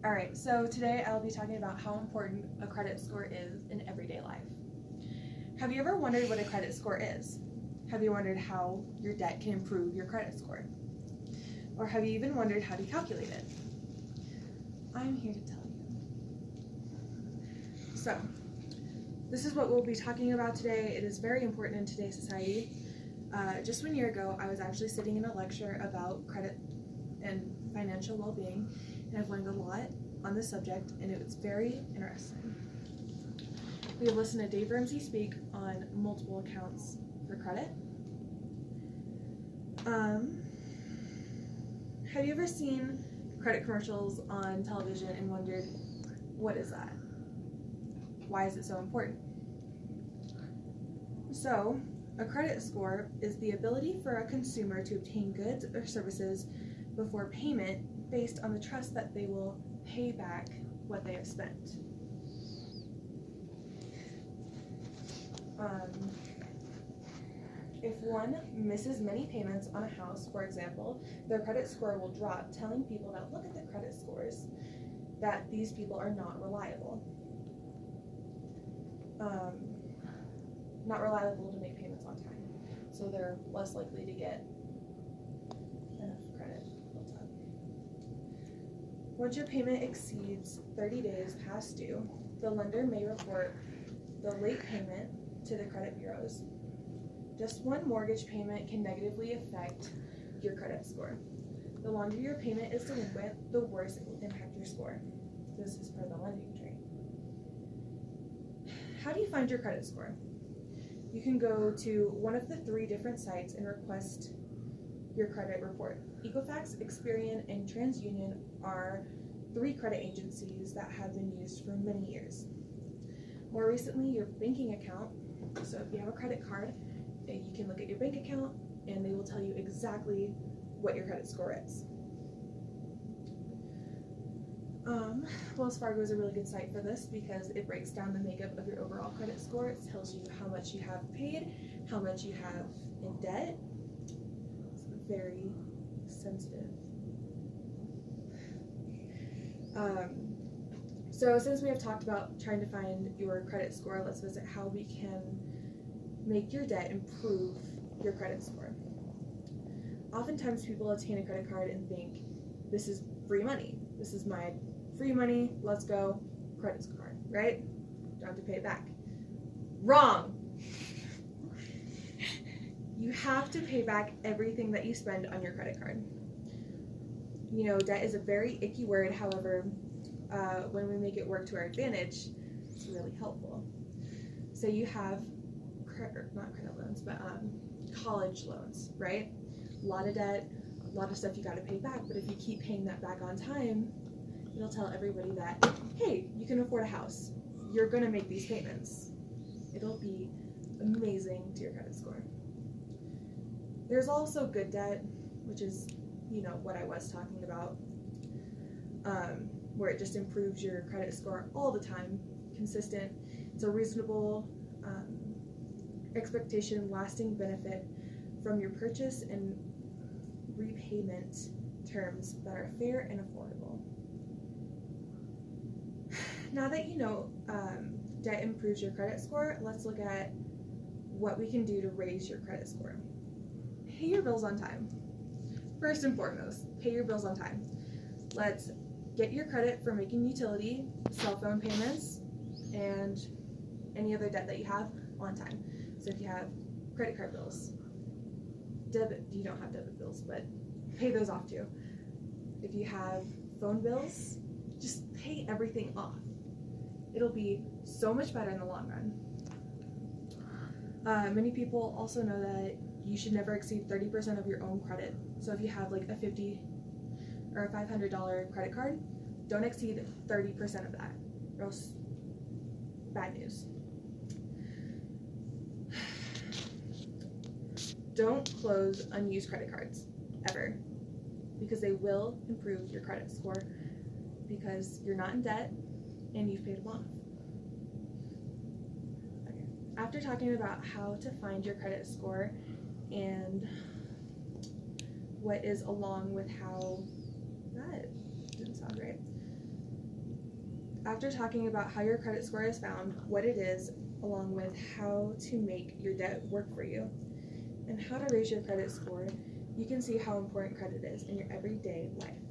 Alright, so today I'll be talking about how important a credit score is in everyday life. Have you ever wondered what a credit score is? Have you wondered how your debt can improve your credit score? Or have you even wondered how to calculate it? I'm here to tell you. So, this is what we'll be talking about today. It is very important in today's society. Just 1 year ago, I was actually sitting in a lecture about credit and financial well-being, and I've learned a lot on this subject, and it was very interesting. We have listened to Dave Ramsey speak on multiple accounts for credit. Have you ever seen credit commercials on television and wondered, what is that? Why is it so important? So, a credit score is the ability for a consumer to obtain goods or services before payment based on the trust that they will pay back what they have spent. If one misses many payments on a house, for example, their credit score will drop, telling people that look at the credit scores, that these people are not reliable. Not reliable to make payments on time. So they're less likely to get enough credit built up. Once your payment exceeds 30 days past due, the lender may report the late payment to the credit bureaus. Just one mortgage payment can negatively affect your credit score. The longer your payment is delinquent, the worse it will impact your score. This is per the lending tree. How do you find your credit score? You can go to one of the 3 different sites and request your credit report. Equifax, Experian, and TransUnion are 3 credit agencies that have been used for many years. More recently, your banking account. So if you have a credit card, you can look at your bank account and they will tell you exactly what your credit score is. Wells Fargo is a really good site for this because it breaks down the makeup of your overall credit score. It tells you how much you have paid, how much you have in debt. It's very sensitive. So since we have talked about trying to find your credit score, let's visit how we can make your debt improve your credit score. Oftentimes people obtain a credit card and think, this is free money. This is my free money, let's go, credit card, right? Don't have to pay it back. Wrong! You have to pay back everything that you spend on your credit card. You know, debt is a very icky word, however, when we make it work to our advantage, it's really helpful. So you have, not credit loans, but college loans, right? A lot of debt, a lot of stuff you gotta pay back, but if you keep paying that back on time, it'll tell everybody that, hey, you can afford a house. You're gonna make these payments. It'll be amazing to your credit score. There's also good debt, which is, you know, what I was talking about, where it just improves your credit score all the time, consistent. It's a reasonable expectation, lasting benefit from your purchase and repayment terms that are fair and affordable. Now that you know debt improves your credit score, let's look at what we can do to raise your credit score. Pay your bills on time. First and foremost, pay your bills on time. Let's get your credit for making utility, cell phone payments, and any other debt that you have on time. So if you have credit card bills, you don't have debit bills, but pay those off too. If you have phone bills, just pay everything off. It'll be so much better in the long run. Many people also know that you should never exceed 30% of your own credit. So if you have like a $50 or a $500 credit card, don't exceed 30% of that, or else bad news. Don't close unused credit cards, ever, because they will improve your credit score because you're not in debt and you've paid them off. Okay. After talking about how to find your credit score and what is along with how, that didn't sound right. After talking about how your credit score is found, what it is, along with how to make your debt work for you, and how to raise your credit score, you can see how important credit is in your everyday life.